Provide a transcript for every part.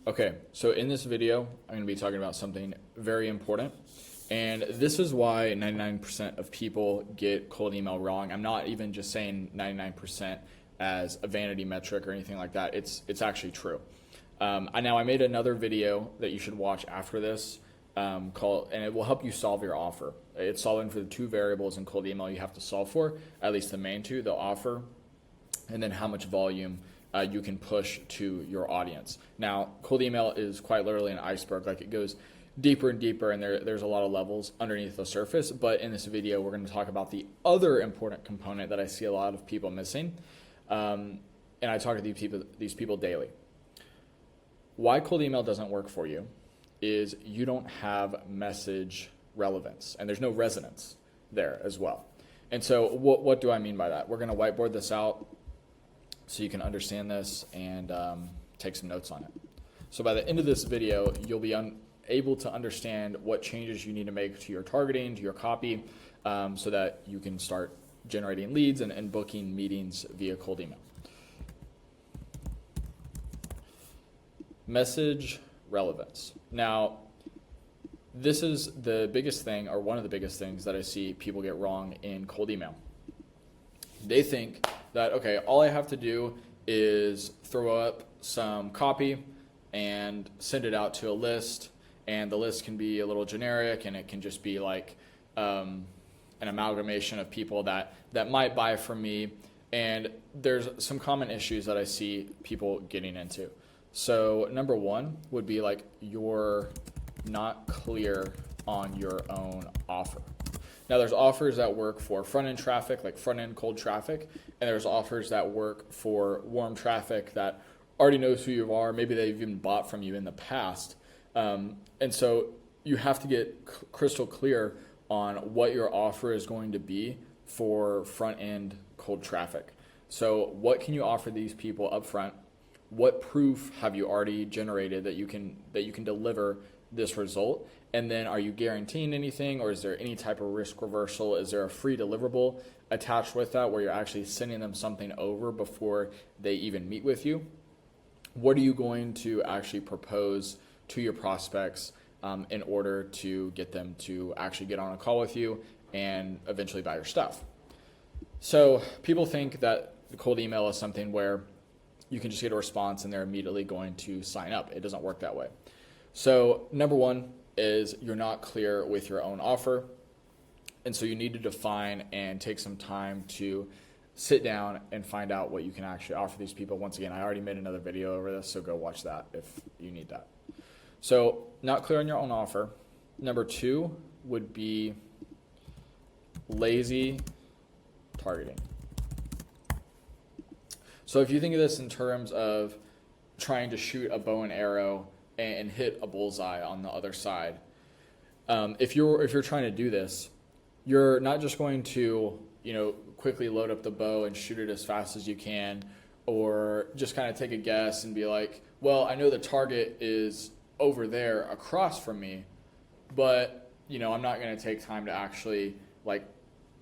Okay, so in this video, I'm going to be talking about something very important. And this is why 99% of people get cold email wrong. I'm not even just saying 99% as a vanity metric or anything like that. It's actually true. I made another video that you should watch after this and it will help you solve your offer. It's solving for the two variables in cold email you have to solve for, at least the main two, the offer, and then how much volume you can push to your audience. Now, cold email is quite literally an iceberg. Like, it goes deeper and deeper, and there's a lot of levels underneath the surface. But in this video, we're going to talk about the other important component that I see a lot of people missing. And I talk to these people daily. Why cold email doesn't work for you is you don't have message relevance, and there's no resonance there as well. And so what do I mean by that? We're going to whiteboard this out so you can understand this and take some notes on it. So by the end of this video, you'll be able to understand what changes you need to make to your targeting, to your copy, so that you can start generating leads and booking meetings via cold email. Message relevance. Now, this is the biggest thing, or one of the biggest things that I see people get wrong in cold email. They think that, okay, all I have to do is throw up some copy and send it out to a list, and the list can be a little generic, and it can just be like an amalgamation of people that might buy from me. And there's some common issues that I see people getting into. So number one would be like, you're not clear on your own offer. Now, there's offers that work for front-end traffic, like front-end cold traffic, and there's offers that work for warm traffic that already knows who you are. Maybe they've even bought from you in the past. And so you have to get crystal clear on what your offer is going to be for front-end cold traffic. So what can you offer these people up front? What proof have you already generated that you can deliver this result? And then, are you guaranteeing anything, or is there any type of risk reversal? Is there a free deliverable attached with that where you're actually sending them something over before they even meet with you? What are you going to actually propose to your prospects in order to get them to actually get on a call with you and eventually buy your stuff? So people think that the cold email is something where you can just get a response and they're immediately going to sign up. It doesn't work that way. So number one is you're not clear with your own offer. And so you need to define and take some time to sit down and find out what you can actually offer these people. Once again, I already made another video over this, so go watch that if you need that. So not clear on your own offer. Number two would be lazy targeting. So if you think of this in terms of trying to shoot a bow and arrow and hit a bullseye on the other side, if you're trying to do this, you're not just going to quickly load up the bow and shoot it as fast as you can, or just kind of take a guess and be like, well, I know the target is over there across from me, but I'm not going to take time to actually like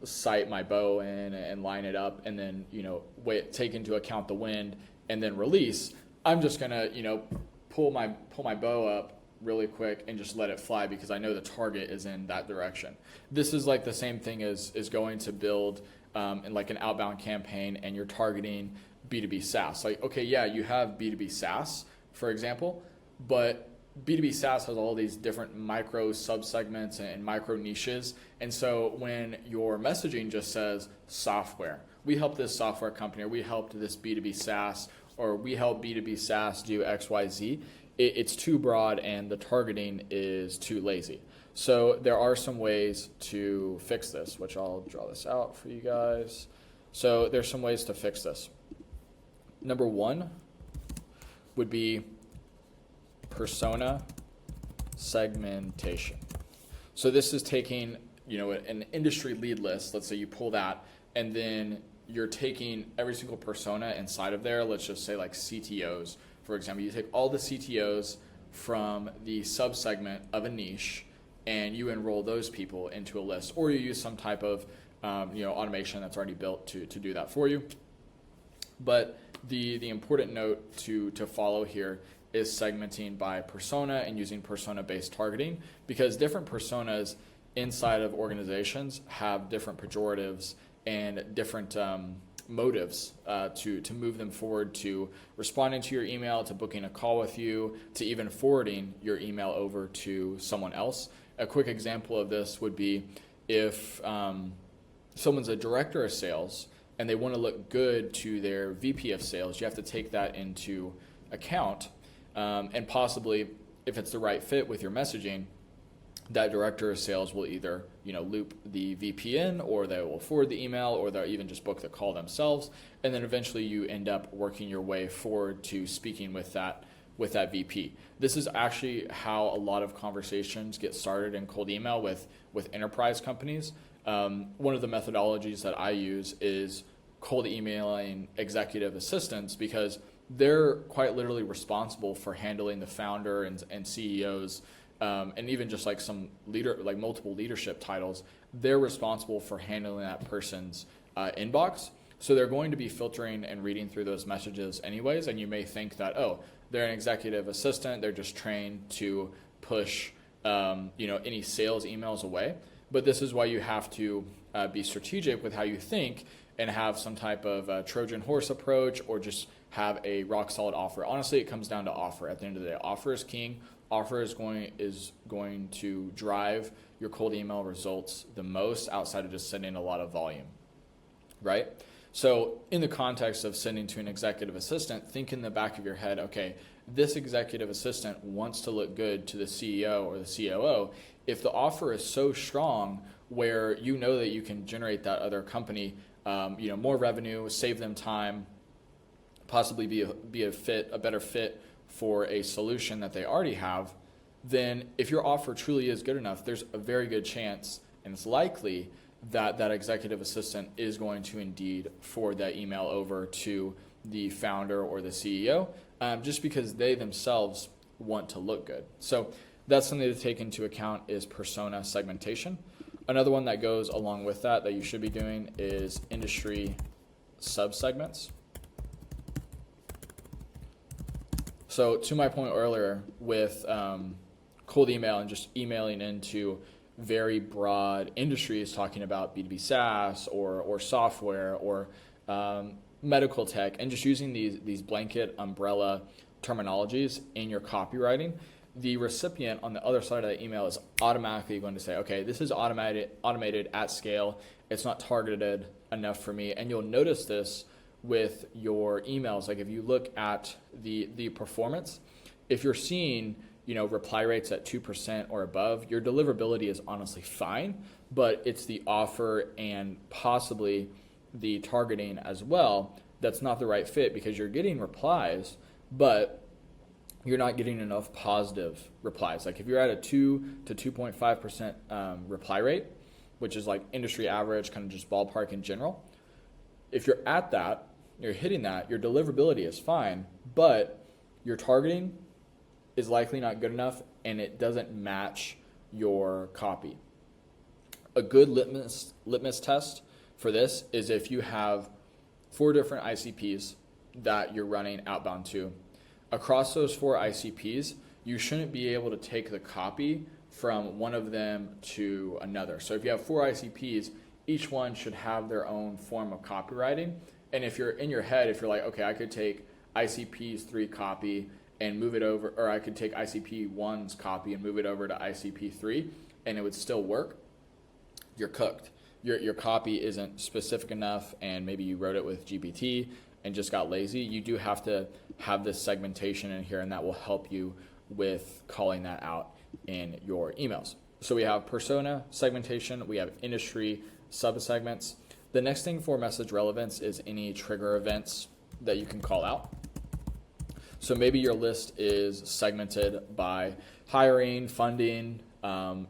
sight my bow in and line it up and then take into account the wind and then release. I'm just gonna pull my bow up really quick and just let it fly because I know the target is in that direction. This is like the same thing as going to build in like an outbound campaign and you're targeting B2B SaaS. Like, okay, yeah, you have B2B SaaS, for example, but B2B SaaS has all these different micro subsegments and micro niches. And so when your messaging just says software, we help this software company, or we helped this B2B SaaS, or we help B2B SaaS do XYZ, it's too broad and the targeting is too lazy. So there are some ways to fix this, which I'll draw this out for you guys. So there's some ways to fix this. Number one would be persona segmentation. So this is taking, an industry lead list. Let's say you pull that, and then you're taking every single persona inside of there. Let's just say like CTOs, for example. You take all the CTOs from the subsegment of a niche, and you enroll those people into a list, or you use some type of automation that's already built to do that for you. But the important note to follow here is segmenting by persona and using persona-based targeting, because different personas inside of organizations have different pejoratives and different motives to move them forward to responding to your email, to booking a call with you, to even forwarding your email over to someone else. A quick example of this would be if someone's a director of sales and they want to look good to their VP of sales, you have to take that into account. And possibly, if it's the right fit with your messaging, that director of sales will either loop the VP in, or they will forward the email, or they'll even just book the call themselves. And then eventually you end up working your way forward to speaking with that VP. This is actually how a lot of conversations get started in cold email with enterprise companies. One of the methodologies that I use is cold emailing executive assistants, because they're quite literally responsible for handling the founder and CEOs, and even just like some multiple leadership titles. They're responsible for handling that person's inbox. So they're going to be filtering and reading through those messages anyways. And you may think that, oh, they're an executive assistant, they're just trained to push any sales emails away. But this is why you have to be strategic with how you think, and have some type of Trojan horse approach, or just have a rock solid offer. Honestly, it comes down to offer. At the end of the day, offer is king. Offer is going to drive your cold email results the most, outside of just sending a lot of volume, right? So in the context of sending to an executive assistant, think in the back of your head, okay, this executive assistant wants to look good to the CEO or the COO. If the offer is so strong where you know that you can generate that other company more revenue, save them time, possibly be a better fit for a solution that they already have, then if your offer truly is good enough, there's a very good chance, and it's likely, that that executive assistant is going to indeed forward that email over to the founder or the CEO, just because they themselves want to look good. So that's something to take into account, is persona segmentation. Another one that goes along with that you should be doing is industry subsegments. So to my point earlier with cold email and just emailing into very broad industries, talking about B2B SaaS or software or medical tech, and just using these blanket umbrella terminologies in your copywriting, the recipient on the other side of that email is automatically going to say, okay, this is automated at scale. It's not targeted enough for me. And you'll notice this with your emails. Like if you look at the performance, if you're seeing reply rates at 2% or above, your deliverability is honestly fine, but it's the offer and possibly the targeting as well that's not the right fit, because you're getting replies, but you're not getting enough positive replies. Like if you're at a 2 to 2.5% reply rate, which is like industry average, kind of just ballpark in general, if you're at that, you're hitting that, your deliverability is fine, but your targeting is likely not good enough, and it doesn't match your copy. A good litmus test for this is if you have 4 different ICPs that you're running outbound to. Across those 4 ICPs, you shouldn't be able to take the copy from one of them to another. So if you have 4 ICPs, each one should have their own form of copywriting. And if you're in your head, if you're like, okay, I could take ICP's 3 copy and move it over, or I could take ICP 1's copy and move it over to ICP 3, and it would still work, you're cooked. Your copy isn't specific enough, and maybe you wrote it with GPT and just got lazy. You do have to have this segmentation in here, and that will help you with calling that out in your emails. So we have persona segmentation, we have industry subsegments. The next thing for message relevance is any trigger events that you can call out. So maybe your list is segmented by hiring, funding,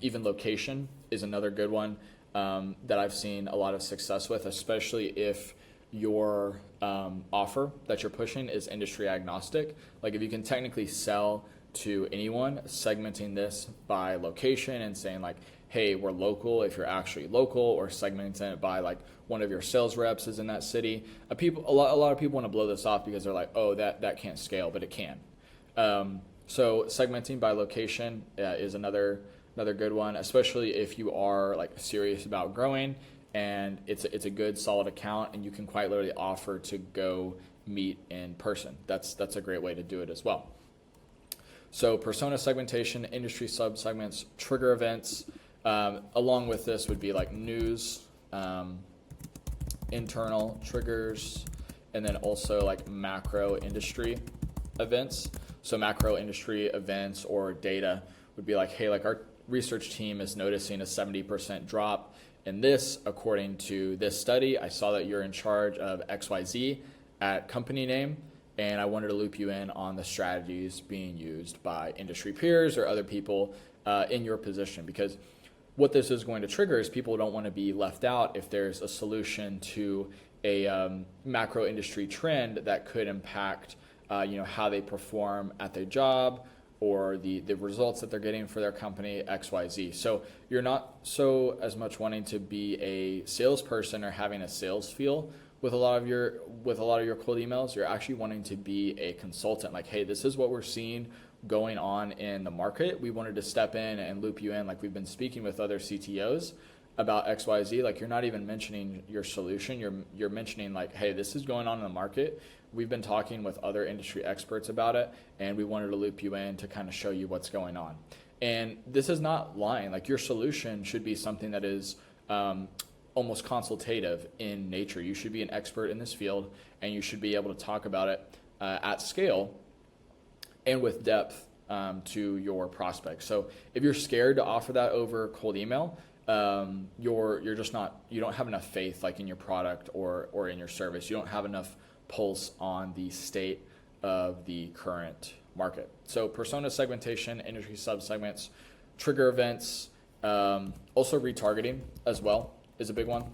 even location is another good one that I've seen a lot of success with, especially if your offer that you're pushing is industry agnostic. Like if you can technically sell to anyone, segmenting this by location and saying like, hey, we're local if you're actually local, or segmenting it by like one of your sales reps is in that city. A lot of people want to blow this off because they're like, oh, that can't scale, but it can. So segmenting by location is another good one, especially if you are like serious about growing and it's a good solid account and you can quite literally offer to go meet in person. That's a great way to do it as well. So persona segmentation, industry sub-segments, trigger events. Along with this would be like news, internal triggers, and then also like macro industry events. So macro industry events or data would be like, hey, like our research team is noticing a 70% drop in this according to this study. I saw that you're in charge of XYZ at company name, and I wanted to loop you in on the strategies being used by industry peers or other people in your position, because what this is going to trigger is people don't want to be left out if there's a solution to a macro industry trend that could impact how they perform at their job or the results that they're getting for their company, XYZ. So you're not so as much wanting to be a salesperson or having a sales feel with a lot of your cold emails. You're actually wanting to be a consultant. Like, hey, this is what we're seeing going on in the market. We wanted to step in and loop you in, like we've been speaking with other CTOs about XYZ. Like, you're not even mentioning your solution. You're mentioning like, hey, this is going on in the market. We've been talking with other industry experts about it, and we wanted to loop you in to kind of show you what's going on. And this is not lying. Like, your solution should be something that is almost consultative in nature. You should be an expert in this field, and you should be able to talk about it at scale and with depth to your prospects. So if you're scared to offer that over cold email, you're just not, you don't have enough faith like in your product or in your service. You don't have enough pulse on the state of the current market. So persona segmentation, industry subsegments, trigger events, also retargeting as well is a big one.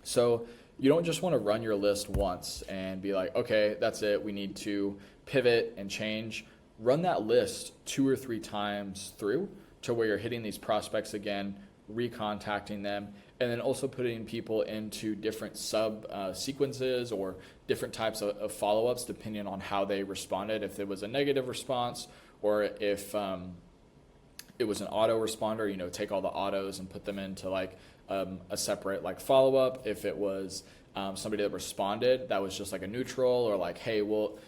So you don't just want to run your list once and be like, okay, that's it. We need to pivot and change. Run that list 2 or 3 times through to where you're hitting these prospects again, recontacting them, and then also putting people into different sub sequences or different types of follow-ups depending on how they responded. If it was a negative response or if it was an auto responder, take all the autos and put them into like a separate like follow-up. If it was somebody that responded that was just like a neutral or like, hey, we'll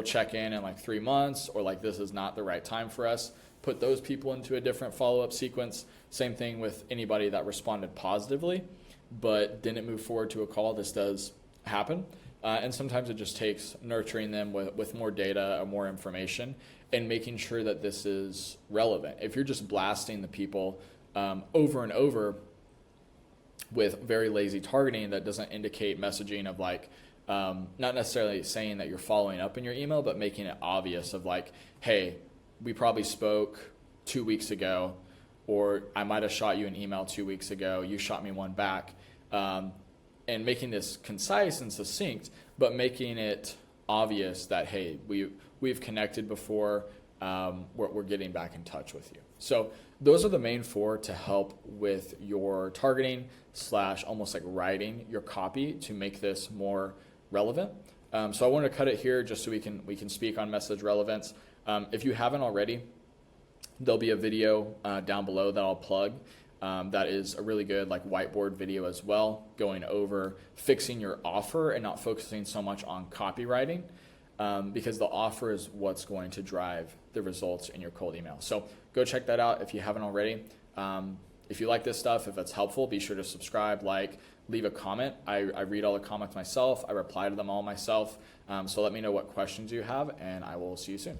check in like 3 months, or like this is not the right time for us, put those people into a different follow-up sequence. Same thing with anybody that responded positively but didn't move forward to a call. This does happen. And sometimes it just takes nurturing them with more data or more information and making sure that this is relevant. If you're just blasting the people over and over with very lazy targeting that doesn't indicate messaging of like, not necessarily saying that you're following up in your email, but making it obvious of like, hey, we probably spoke 2 weeks ago, or I might have shot you an email 2 weeks ago, you shot me one back, and making this concise and succinct, but making it obvious that, hey, we've connected before, we're getting back in touch with you. So those are the main 4 to help with your targeting / almost like writing your copy to make this more relevant. So I want to cut it here just so we can speak on message relevance. If you haven't already, there'll be a video down below that I'll plug. That is a really good like whiteboard video as well, going over fixing your offer and not focusing so much on copywriting, because the offer is what's going to drive the results in your cold email. So go check that out if you haven't already. If you like this stuff, if it's helpful, be sure to subscribe, leave a comment. I read all the comments myself. I reply to them all myself. So let me know what questions you have, and I will see you soon.